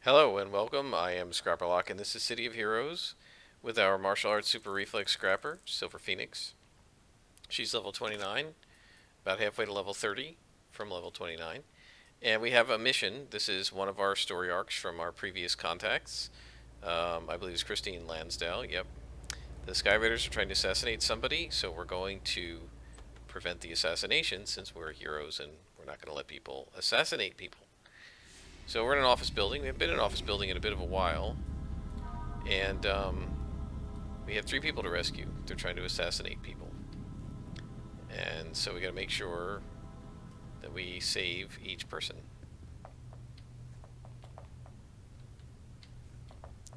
Hello and welcome. I am Scrapperlock, and this is City of Heroes with our martial arts super reflex scrapper, Silver Phoenix. She's level 29, about halfway to level 30 from level 29. And we have a mission. This is one of our story arcs from our previous contacts. I believe it's Christine Lansdale. Yep. The Sky Raiders are trying to assassinate somebody, so we're going to prevent the assassination since we're heroes and we're not going to let people assassinate people. So we're in an office building. We haven't been in an office building in a bit of a while. And we have three people to rescue. They're trying to assassinate people. And so we gotta make sure that we save each person.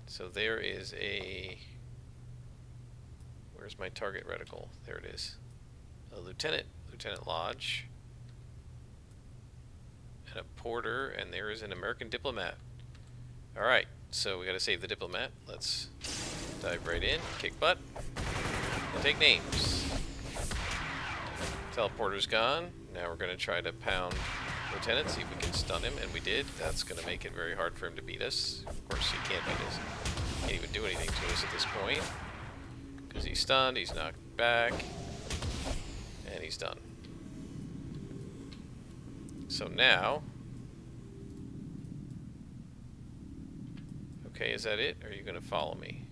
So there is a... Where's my target reticle? There it is. A lieutenant. Lieutenant Lodge. And a porter. And there is an American diplomat. Alright, so we gotta save the diplomat. Let's dive right in, kick butt, and take names. Teleporter's gone. Now we're going to try to pound Lieutenant, see if we can stun him, and we did. That's going to make it very hard for him to beat us. Of course, he can't beat us. He can't even do anything to us at this point. Because he's stunned, he's knocked back, and he's done. So now... Okay, is that it? Or are you going to follow me?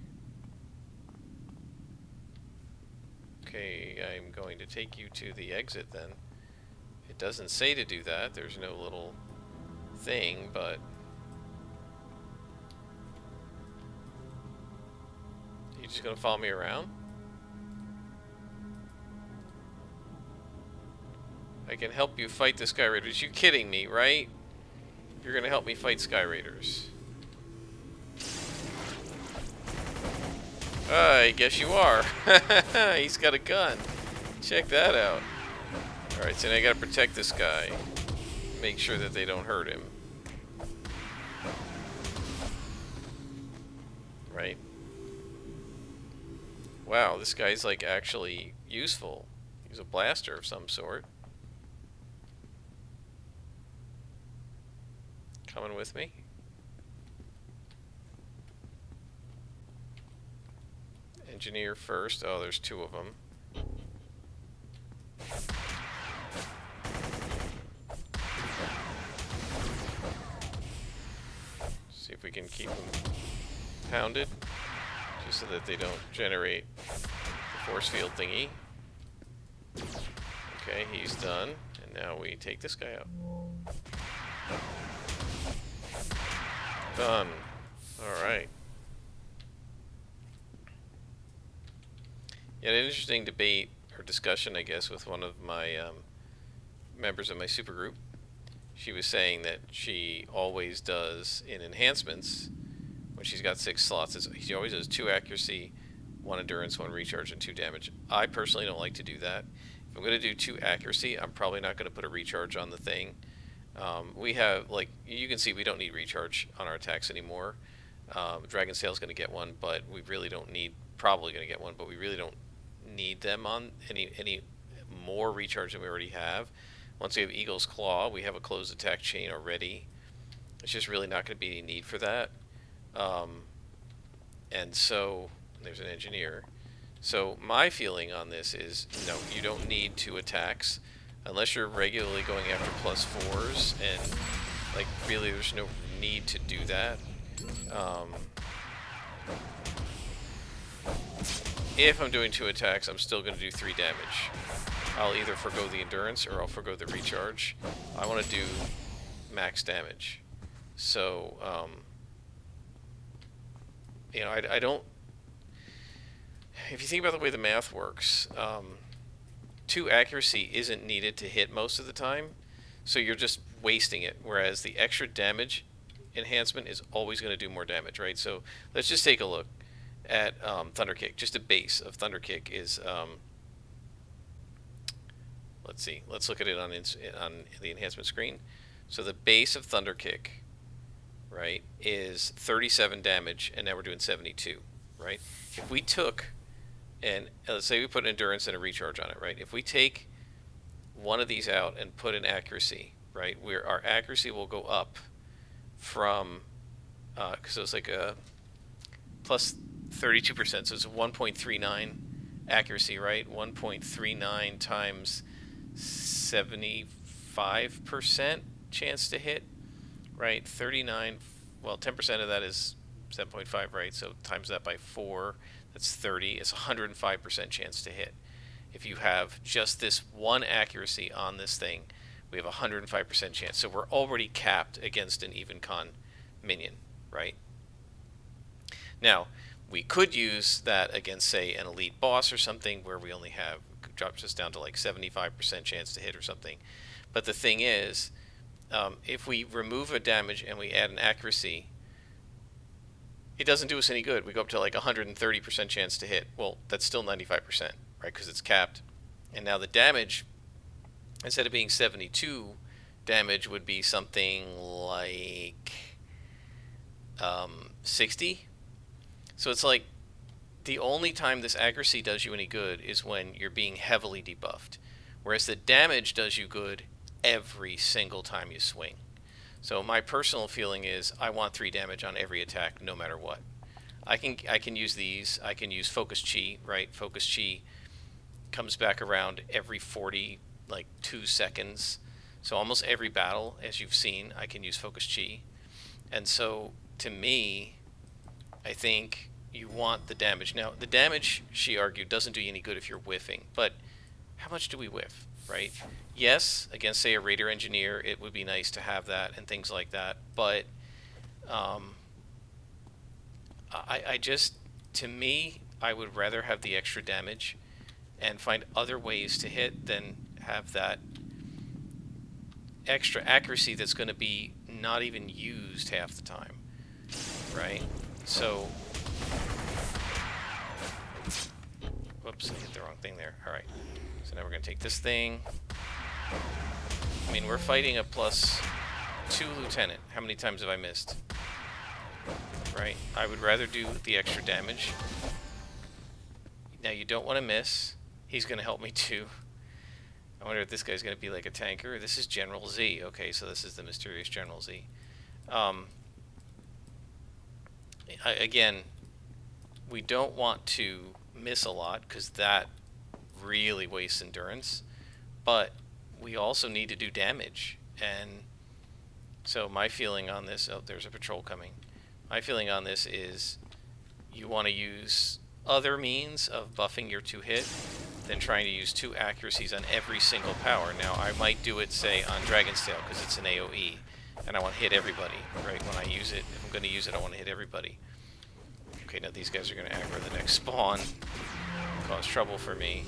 Okay, I'm going to take you to the exit then. It doesn't say to do that. There's no little thing, but... You just gonna follow me around? I can help you fight the Sky Raiders. You kidding me, right? You're gonna help me fight Sky Raiders. I guess you are. He's got a gun. Check that out. Alright, so now I gotta protect this guy. Make sure that they don't hurt him. Right? Wow, this guy's like actually useful. He's a blaster of some sort. Coming with me? Engineer first. Oh, there's two of them. See if we can keep them pounded, just so that they don't generate the force field thingy. Okay, he's done. And now we take this guy out. Done. Alright. Yeah, an interesting debate, or discussion, I guess, with one of my members of my supergroup. She was saying that she always does, in enhancements, when she's got 6 slots, she always does 2 accuracy, 1 endurance, 1 recharge, and 2 damage. I personally don't like to do that. If I'm going to do 2 accuracy, I'm probably not going to put a recharge on the thing. We have, like, you can see we don't need recharge on our attacks anymore. Dragon Sail's going to get one, but we really don't need, probably going to get one, but we really don't need them on any more recharge than we already have. Once we have Eagle's Claw, we have a closed attack chain already. It's just really not going to be any need for that. And so, there's an engineer. So my feeling on this is, no, you don't need 2 attacks unless you're regularly going after +4s, and like really there's no need to do that. If I'm doing 2 attacks, I'm still going to do 3 damage. I'll either forgo the endurance or I'll forgo the recharge. I want to do max damage. So, you know, I don't... If you think about the way the math works, 2 accuracy isn't needed to hit most of the time, so you're just wasting it, whereas the extra damage enhancement is always going to do more damage, right? So let's just take a look at Thunder Kick. Just a base of Thunder Kick is... let's see. Let's look at it on the enhancement screen. So the base of Thunder Kick, right, is 37 damage, and now we're doing 72, right? If we took, and let's say we put endurance and a recharge on it, right? If we take one of these out and put an accuracy, right, where our accuracy will go up from because it was like a plus 32%, so it's a 1.39 accuracy, right? 1.39 times 75% chance to hit, right? 39, well, 10% of that is 7.5, right? So times that by 4, that's 30. It's 105% chance to hit. If you have just this one accuracy on this thing, we have a 105% chance. So we're already capped against an even con minion, right? Now, we could use that against, say, an elite boss or something where we only have, drops us down to like 75% chance to hit or something. But the thing is, if we remove a damage and we add an accuracy, it doesn't do us any good. We go up to like 130% chance to hit. Well, that's still 95%, right? Because it's capped. And now the damage, instead of being 72 damage, would be something like 60. So it's like the only time this accuracy does you any good is when you're being heavily debuffed, whereas the damage does you good every single time you swing. So my personal feeling is I want 3 damage on every attack, no matter what. I can use these. I can use Focus Chi, right? Focus Chi comes back around every 42 seconds. So almost every battle, as you've seen, I can use Focus Chi. And so to me, I think you want the damage. Now, the damage, she argued, doesn't do you any good if you're whiffing. But how much do we whiff, right? Yes, against, say, a Raider Engineer, it would be nice to have that and things like that. But I just, to me, I would rather have the extra damage and find other ways to hit than have that extra accuracy that's going to be not even used half the time, right? So, whoops, I hit the wrong thing there. All right, so now we're going to take this thing. I mean, we're fighting a +2 lieutenant. How many times have I missed? Right? I would rather do the extra damage. Now, you don't want to miss. He's going to help me too. I wonder if this guy's going to be like a tanker. This is General Z. Okay, so this is the mysterious General Z. Again, we don't want to miss a lot because that really wastes endurance. But we also need to do damage. And so my feeling on this... Oh, there's a patrol coming. My feeling on this is you want to use other means of buffing your 2-hit than trying to use 2 accuracies on every single power. Now, I might do it, say, on Dragon's Tail because it's an AoE, and I want to hit everybody, right? When I use it, if I'm going to use it, I want to hit everybody. Okay, now these guys are going to aggro the next spawn, cause trouble for me.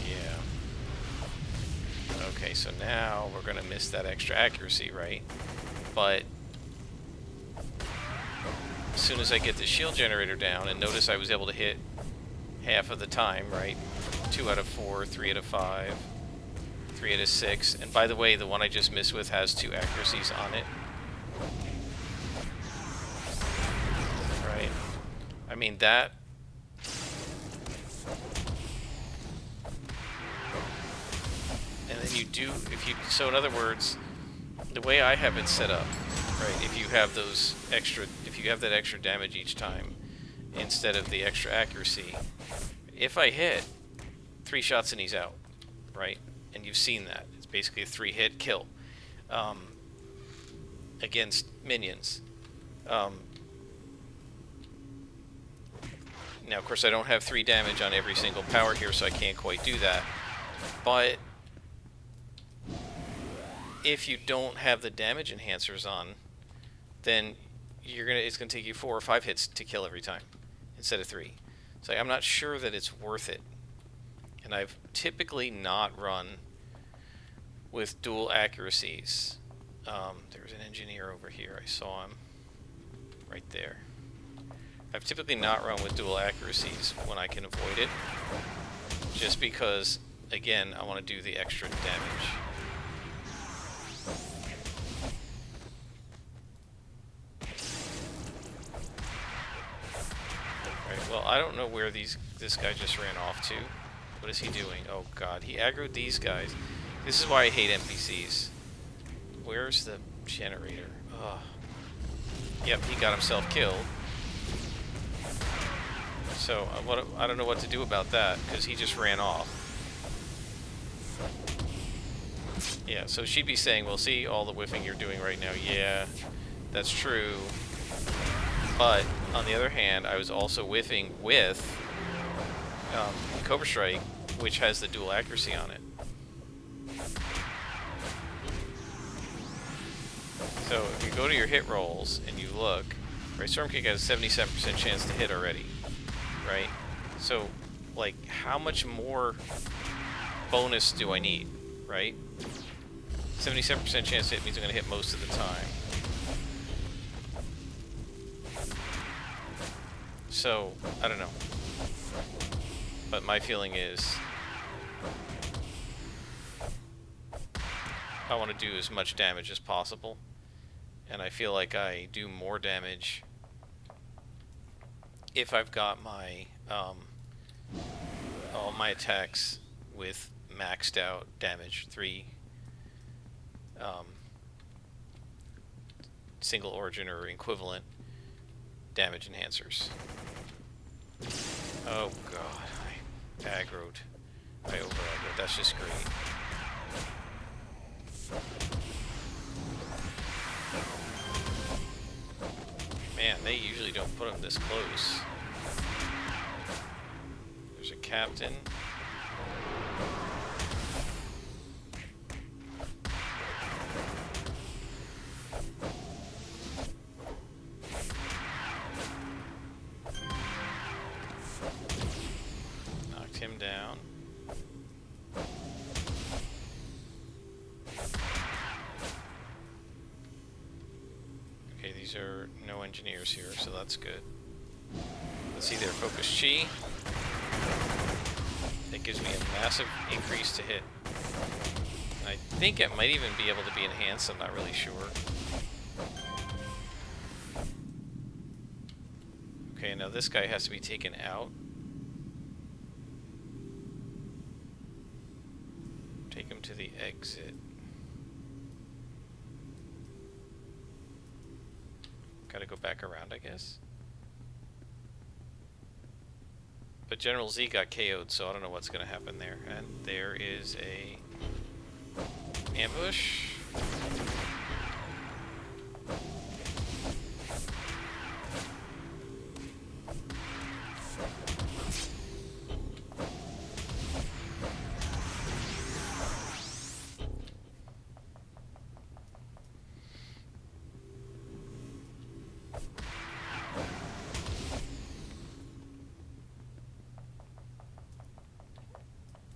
Yeah. Okay, so now we're going to miss that extra accuracy, right? But as soon as I get the shield generator down, and notice I was able to hit half of the time, right? 2 out of 4, 3 out of 5, 3 out of 6. And by the way, the one I just missed with has 2 accuracies on it. Right? I mean, that... And then you do, if you... So in other words, the way I have it set up, right, if you have those extra... If you have that extra damage each time, instead of the extra accuracy, if I hit 3 shots and he's out, right? And you've seen that. It's basically a 3-hit kill against minions. Now, of course, I don't have 3 damage on every single power here, so I can't quite do that. But if you don't have the damage enhancers on, then it's gonna take you 4 or 5 hits to kill every time instead of 3. So I'm not sure that it's worth it. And I've typically not run with dual accuracies. There's an engineer over here. I saw him right there. I've typically not run with dual accuracies when I can avoid it, just because, again, I want to do the extra damage. Well, I don't know where this guy just ran off to. What is he doing? Oh god, he aggroed these guys. This is why I hate NPCs. Where's the generator? Ugh. Yep, he got himself killed. So I don't know what to do about that, because he just ran off. Yeah, so she'd be saying, well, see all the whiffing you're doing right now. Yeah, that's true. But, on the other hand, I was also whiffing with Cobra Strike, which has the dual accuracy on it. So, if you go to your hit rolls and you look, right, Stormkick has a 77% chance to hit already, right? So, like, how much more bonus do I need, right? 77% chance to hit means I'm going to hit most of the time. So, I don't know. But my feeling is I want to do as much damage as possible. And I feel like I do more damage if I've got my all my attacks with maxed out damage, 3 single origin or equivalent damage enhancers. Oh god, I aggroed. I over-aggroed. That's just great. Man, they usually don't put them this close. There's a captain. Knocked him down. Okay, these are no engineers here, so that's good. Let's see their focus chi. That gives me a massive increase to hit. I think it might even be able to be enhanced, I'm not really sure. Okay, now this guy has to be taken out. Take him to the exit. Gotta go back around, I guess. But General Z got KO'd, so I don't know what's gonna happen there. And there is a ambush.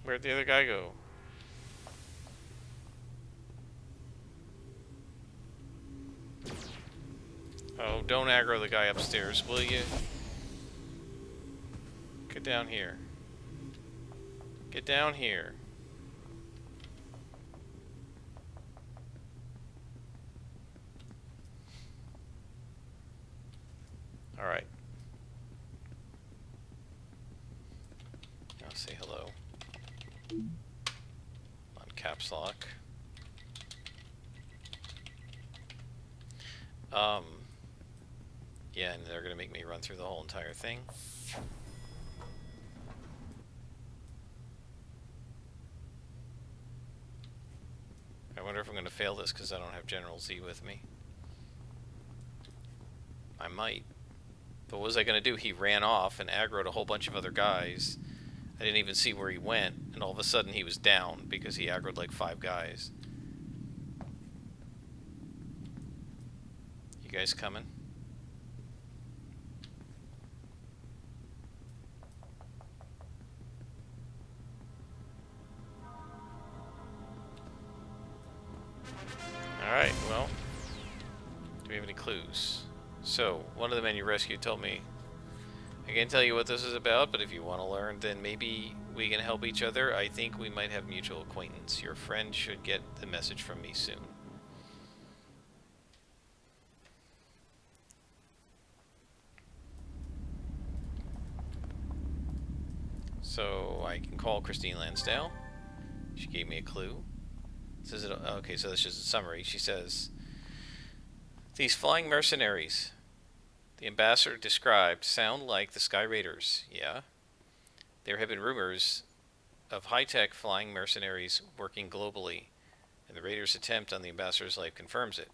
Where'd the other guy go? Oh, don't aggro the guy upstairs, will you? Get down here. Get down here. Alright. Now say hello. On caps lock. Yeah, and they're gonna make me run through the whole entire thing. I wonder if I'm gonna fail this because I don't have General Z with me. I might. But what was I gonna do? He ran off and aggroed a whole bunch of other guys. I didn't even see where he went, and all of a sudden he was down because he aggroed like 5 guys. You guys coming? Alright, well, do we have any clues? So, one of the men you rescued told me, I can't tell you what this is about, but if you want to learn, then maybe we can help each other. I think we might have mutual acquaintance. Your friend should get the message from me soon. So, I can call Christine Lansdale. She gave me a clue. Says it, okay, so that's just a summary. She says, these flying mercenaries The ambassador described sound like the Sky Raiders. Yeah. There have been rumors of high-tech flying mercenaries working globally, and the Raiders' attempt on the ambassador's life confirms it.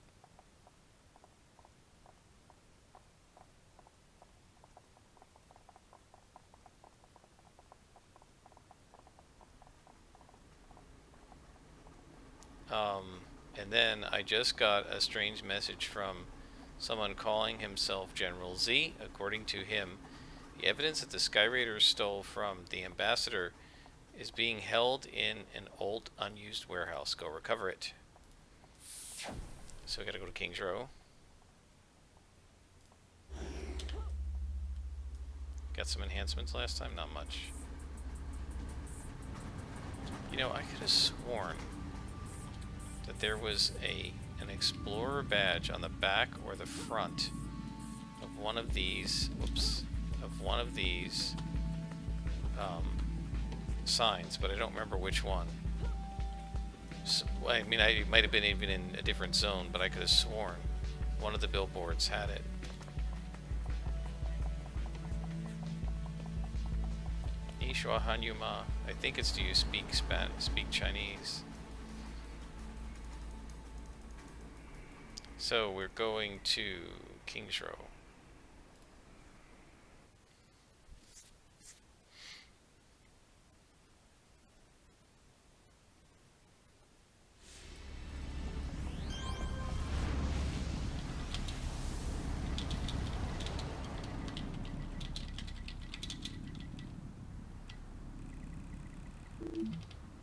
And then I just got a strange message from someone calling himself General Z. According to him, the evidence that the Sky Raiders stole from the ambassador is being held in an old, unused warehouse. Go recover it. So we gotta go to King's Row. Got some enhancements last time, not much. You know, I could have sworn that there was an Explorer badge on the back or the front of one of these, signs, but I don't remember which one. So, I mean, I might have been even in a different zone, but I could have sworn one of the billboards had it. Nishua Hanyuma. I think it's do you speak Chinese. So we're going to King's Row.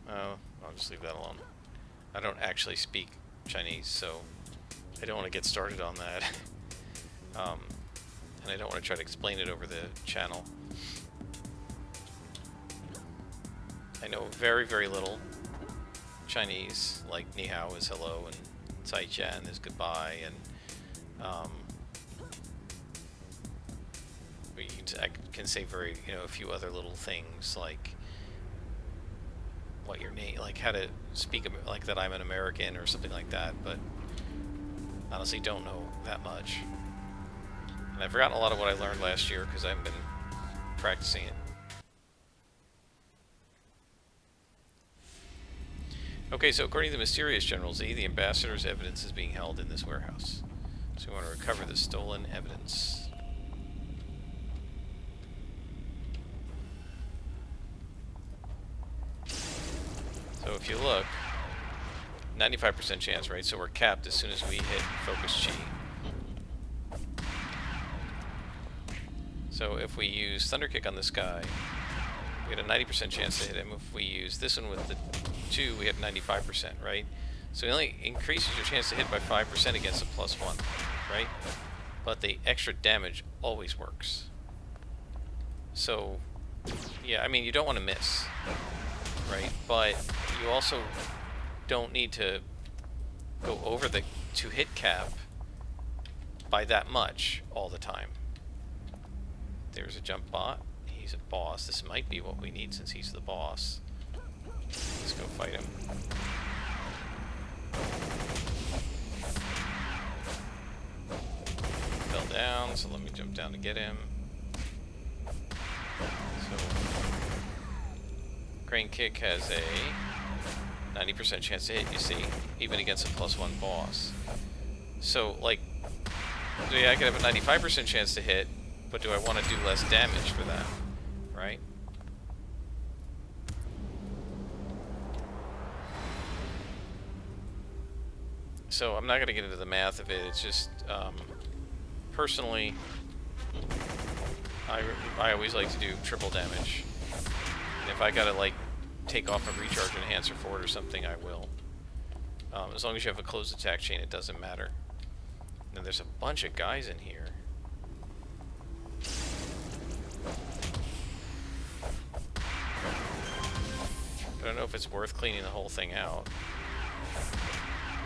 Oh, I'll just leave that alone. I don't actually speak Chinese, so I don't want to get started on that. And I don't want to try to explain it over the channel. I know very, very little Chinese, like ni hao is hello, and cai jian is goodbye, and I can say a few other little things like what your name, like how to speak, like that I'm an American or something like that, but honestly don't know that much. And I've forgotten a lot of what I learned last year because I haven't been practicing it. Okay, so according to the mysterious General Z, the ambassador's evidence is being held in this warehouse. So we want to recover the stolen evidence. So if you look, 95% chance, right? So we're capped as soon as we hit Focus Chi. So if we use Thunder Kick on this guy, we get a 90% chance to hit him. If we use this one with the 2, we have 95%, right? So it only increases your chance to hit by 5% against a +1, right? But the extra damage always works. So, yeah, I mean, you don't want to miss, right? But you also don't need to go over the 2-hit cap by that much all the time. There's a jump bot. He's a boss. This might be what we need since he's the boss. Let's go fight him. Fell down, so let me jump down to get him. So, Crane Kick has a 90% chance to hit, you see, even against a +1 boss. So, like, yeah, I could have a 95% chance to hit, but do I want to do less damage for that, right? So I'm not going to get into the math of it. It's just, personally, I always like to do triple damage. And if I gotta, like, take off a recharge enhancer for it or something, I will. As long as you have a closed attack chain, it doesn't matter. And there's a bunch of guys in here. I don't know if it's worth cleaning the whole thing out.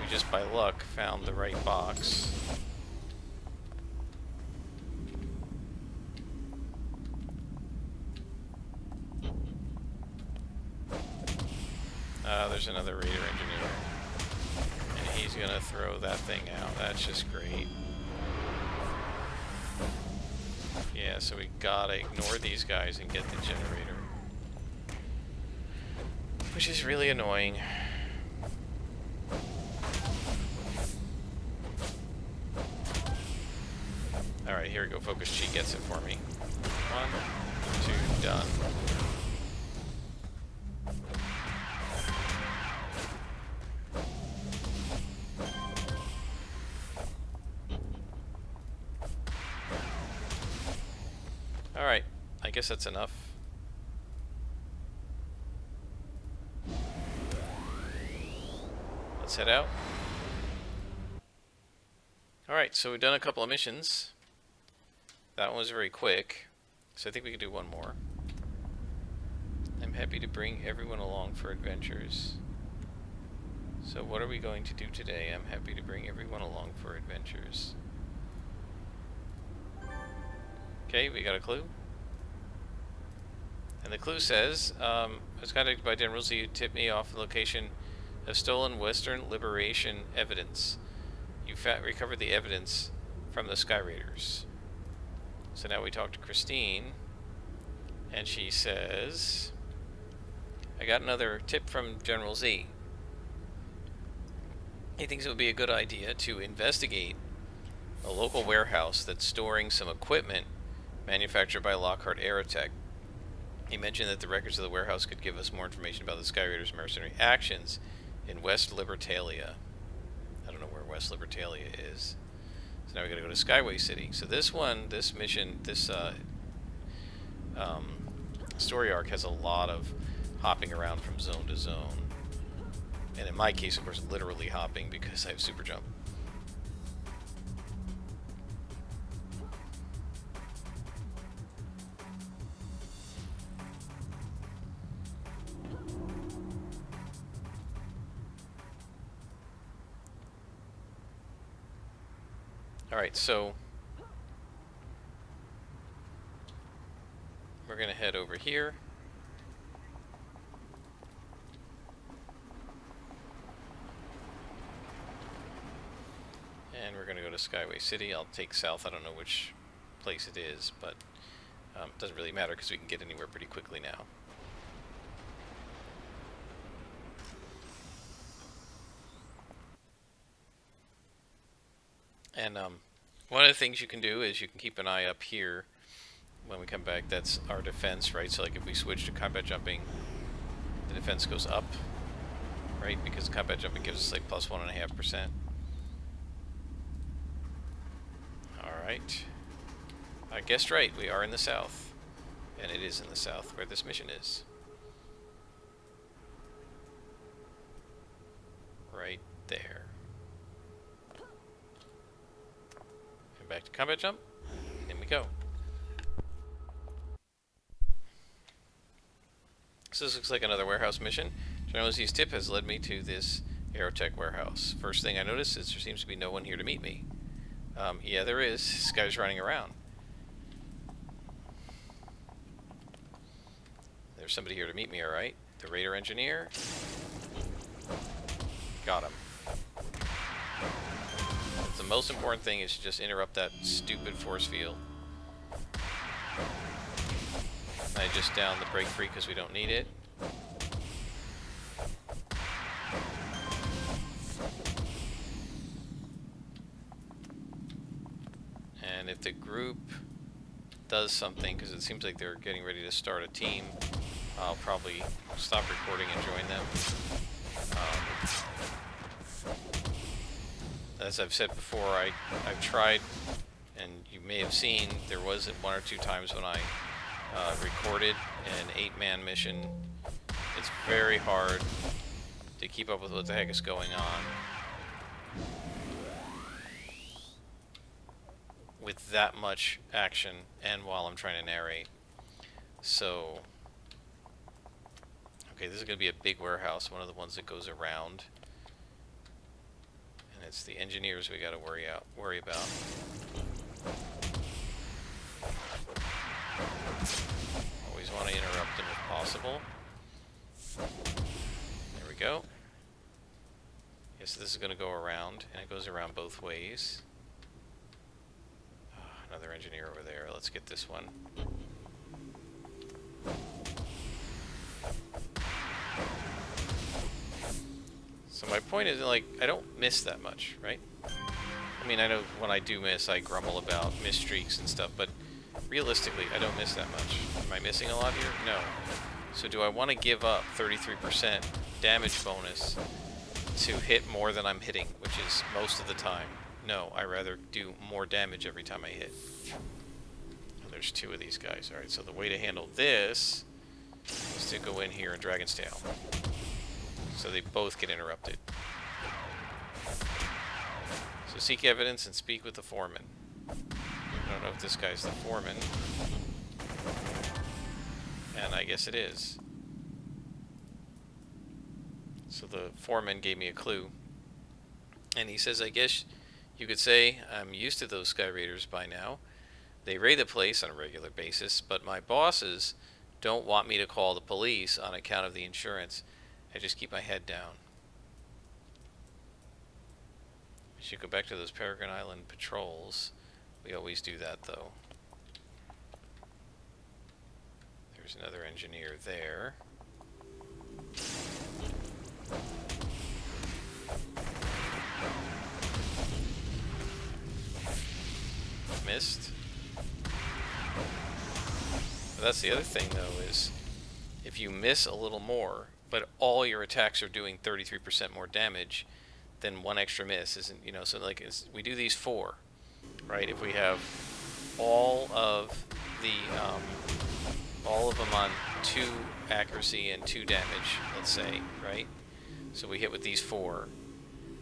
We just, by luck, found the right box. There's another Raider engineer. And he's gonna throw that thing out. That's just great. Yeah, so we gotta ignore these guys and get the generator. Which is really annoying. Alright, here we go. Focus Chi gets it for me. 1, 2, done. Alright, I guess that's enough. Let's head out. Alright, so we've done a couple of missions. That one was very quick, so I think we can do one more. I'm happy to bring everyone along for adventures. So what are we going to do today? I'm happy to bring everyone along for adventures. Okay, we got a clue. And the clue says, I was contacted by General Z who tipped me off the location of stolen Western Liberation evidence. You recovered the evidence from the Sky Raiders. So now we talk to Christine, and she says, I got another tip from General Z. He thinks it would be a good idea to investigate a local warehouse that's storing some equipment manufactured by Lockhart Aerotech. He mentioned that the records of the warehouse could give us more information about the Sky Raiders' mercenary actions in West Libertalia. I don't know where West Libertalia is. So now we gotta go to Skyway City. So this mission, this story arc has a lot of hopping around from zone to zone. And in my case, of course, literally hopping because I have super jump. Alright, so we're going to head over here. And we're going to go to Skyway City. I'll take south. I don't know which place it is, but it doesn't really matter because we can get anywhere pretty quickly now. And one of the things you can do is you can keep an eye up here when we come back. That's our defense, right? So like if we switch to combat jumping, the defense goes up, right? Because combat jumping gives us like plus 1.5%. Alright. I guessed right, we are in the south. And it is in the south where this mission is. Right there. And back to combat jump. In we go. So this looks like another warehouse mission. General Z's tip has led me to this Aerotech warehouse. First thing I notice is there seems to be no one here to meet me. Yeah, there is. This guy's running around. There's somebody here to meet me, alright. The Raider Engineer. Got him. The most important thing is to just interrupt that stupid force field. I just downed the brake free because we don't need it. And if the group does something, because it seems like they're getting ready to start a team, I'll probably stop recording and join them. As I've said before, I've tried, and you may have seen, there was 1 or 2 times when I recorded an 8-man mission. It's very hard to keep up with what the heck is going on with that much action and while I'm trying to narrate. So, okay, this is going to be a big warehouse, one of the ones that goes around. And it's the engineers we got to worry about. Always want to interrupt them if possible. There we go. Yes, this is going to go around, and it goes around both ways. Another engineer over there. Let's get this one. So my point is, like, I don't miss that much, right? I mean, I know when I do miss, I grumble about miss streaks and stuff, but realistically, I don't miss that much. Am I missing a lot here? No. So do I want to give up 33% damage bonus to hit more than I'm hitting, which is most of the time? No, I rather do more damage every time I hit. Oh, there's two of these guys. Alright, so the way to handle this is to go in here and Dragon's Tail. So they both get interrupted. So seek evidence and speak with the foreman. I don't know if this guy's the foreman. And I guess it is. So the foreman gave me a clue. And he says, I guess you could say I'm used to those Sky Raiders by now. They raid the place on a regular basis, but my bosses don't want me to call the police on account of the insurance. I just keep my head down. We should go back to those Peregrine Island patrols. We always do that, though. There's another engineer there. Missed. But that's the other thing, though, is if you miss a little more, but all your attacks are doing 33% more damage, then one extra miss isn't, you know, so like we do these 4, right? If we have all of them on 2 accuracy and 2 damage, let's say, right? So we hit with these 4,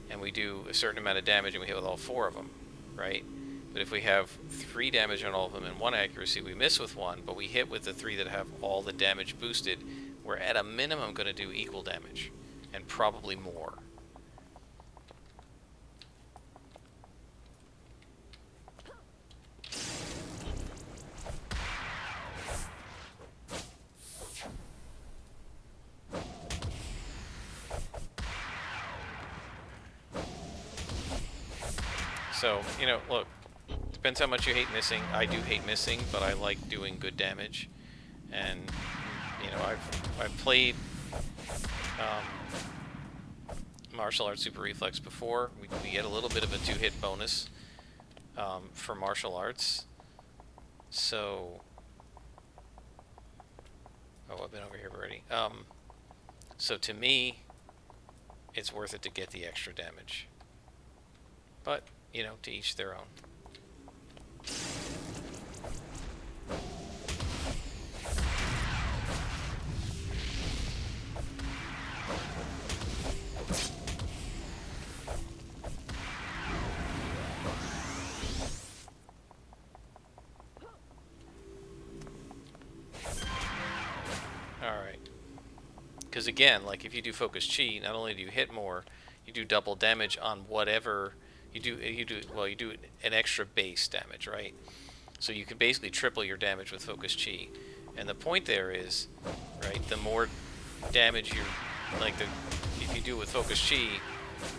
and we do a certain amount of damage, and we hit with all 4 of them, right? But if we have 3 damage on all of them and 1 accuracy, we miss with 1, but we hit with the 3 that have all the damage boosted, we're at a minimum going to do equal damage, and probably more. So, you know, look, depends how much you hate missing. I do hate missing, but I like doing good damage. And, you know, I've played martial arts super reflex before. We get a little bit of a 2-hit bonus for martial arts. So, oh, I've been over here already. So to me, it's worth it to get the extra damage. But, you know, to each their own. Alright. Because again, like if you do focus chi, not only do you hit more, you do double damage on whatever you do an extra base damage, right? So you can basically triple your damage with focus chi. And the point there is, right, the more damage you if you do it with focus chi,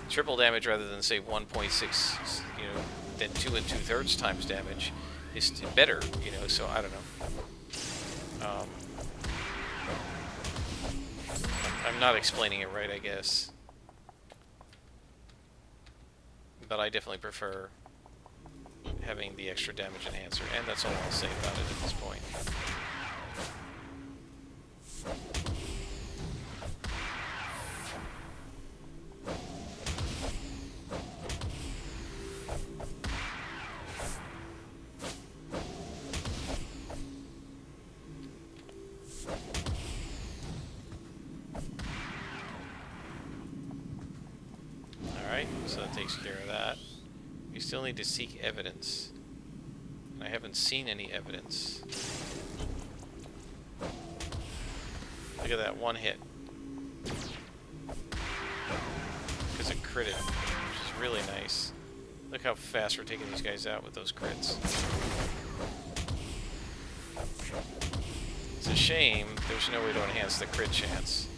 triple damage rather than say 1.6, you know, then 2 2/3 times damage is better, you know, so I don't know. I'm not explaining it right, I guess. But I definitely prefer having the extra damage enhancer, and that's all I'll say about it at this point. Alright, so that takes care of that. We still need to seek evidence. And I haven't seen any evidence. Look at that one hit. Because it critted, which is really nice. Look how fast we're taking these guys out with those crits. It's a shame there's no way to enhance the crit chance.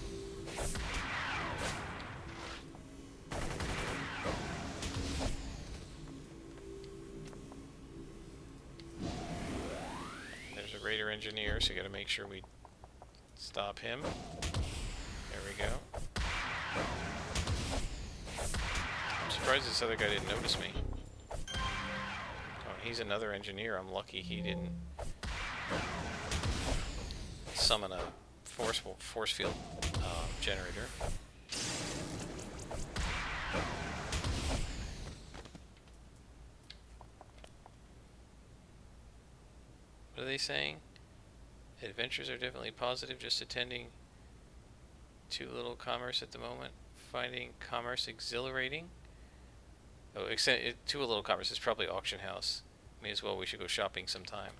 Raider Engineer, so you gotta make sure we stop him. There we go. I'm surprised this other guy didn't notice me. Oh, he's another engineer. I'm lucky he didn't summon a force field generator. What are they saying? Adventures are definitely positive, just attending too little commerce at the moment. Finding commerce exhilarating. Oh, too little commerce is probably auction house. May as well, we should go shopping sometime.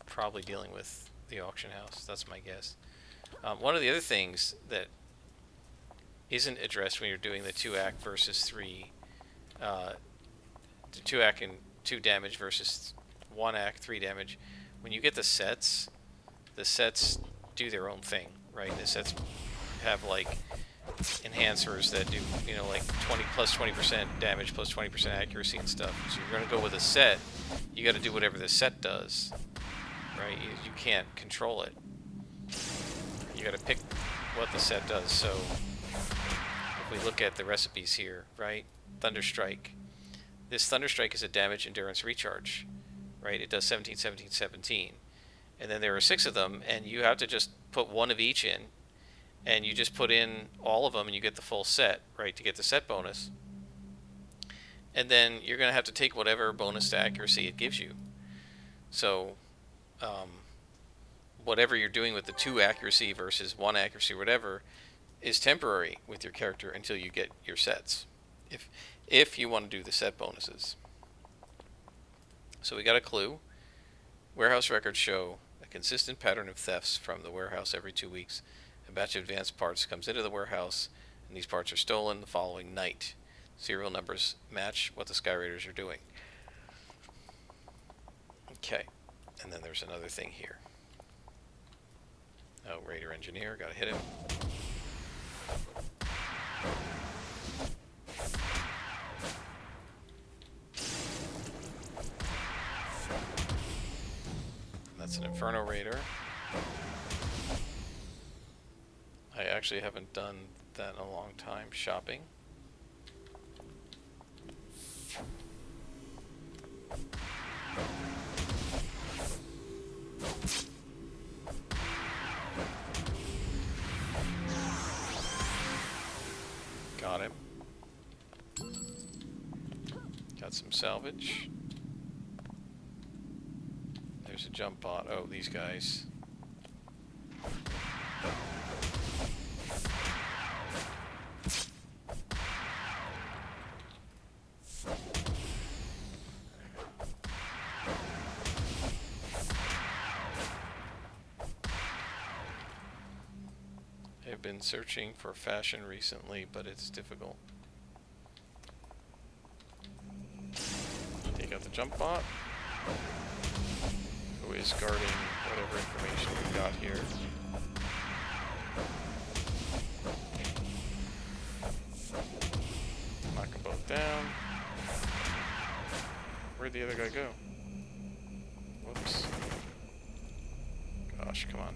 Probably dealing with the auction house, that's my guess. One of the other things that isn't addressed when you're doing the 2-act versus 3, the 2-act and 2 damage versus 1-act 3 damage, when you get the sets do their own thing, right? The sets have like enhancers that do, you know, like 20% damage plus 20% accuracy and stuff. So you're going to go with a set, you got to do whatever the set does, right? You can't control it. You got to pick what the set does. So if we look at the recipes here, right? Thunderstrike. This Thunderstrike is a damage endurance recharge, right? It does 17, 17, 17. And then there are 6 of them, and you have to just put 1 of each in, and you just put in all of them, and you get the full set, right, to get the set bonus. And then you're going to have to take whatever bonus to accuracy it gives you. So, whatever you're doing with the 2 accuracy versus 1 accuracy, whatever, is temporary with your character until you get your sets, if you want to do the set bonuses. So we got a clue. Warehouse records show a consistent pattern of thefts from the warehouse every 2 weeks. A batch of advanced parts comes into the warehouse, and these parts are stolen the following night. Serial numbers match what the Sky Raiders are doing. Okay, and then there's another thing here. Oh, Raider Engineer, gotta hit him. That's an Inferno Raider. I actually haven't done that in a long time. Shopping. Got him. Got some salvage. There's a jump bot. Oh, these guys. I've been searching for fashion recently, but it's difficult. Take out the jump bot, who is guarding whatever information we got here. Knock them both down. Where'd the other guy go? Whoops. Gosh, come on.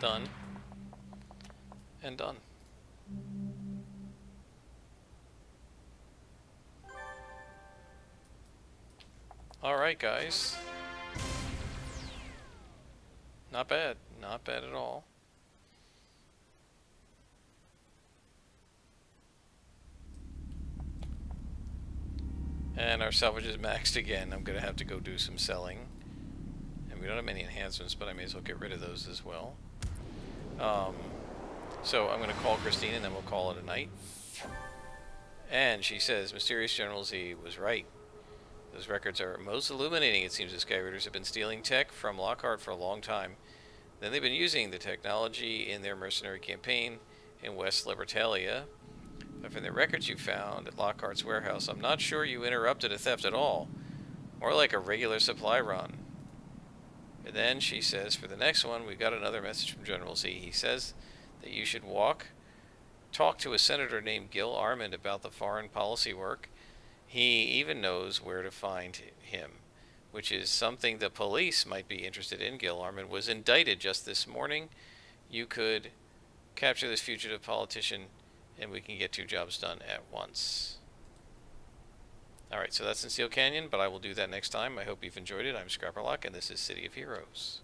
Done. And done. Alright, guys. Not bad. Not bad at all. And our salvage is maxed again. I'm going to have to go do some selling. And we don't have many enhancements, but I may as well get rid of those as well. So I'm going to call Christine and then we'll call it a night. And she says, Mysterious General Z was right. Those records are most illuminating. It seems the Sky Raiders have been stealing tech from Lockhart for a long time. Then they've been using the technology in their mercenary campaign in West Libertalia. But from the records you found at Lockhart's warehouse, I'm not sure you interrupted a theft at all. More like a regular supply run. And then she says, for the next one, we got another message from General Z. He says that you should walk talked to a senator named Gil Armand about the foreign policy work. He even knows where to find him, which is something the police might be interested in. Gil Armand was indicted just this morning. You could capture this fugitive politician, and we can get 2 jobs done at once. Alright, so that's in Seal Canyon, but I will do that next time. I hope you've enjoyed it. I'm Scrapperlock, and this is City of Heroes.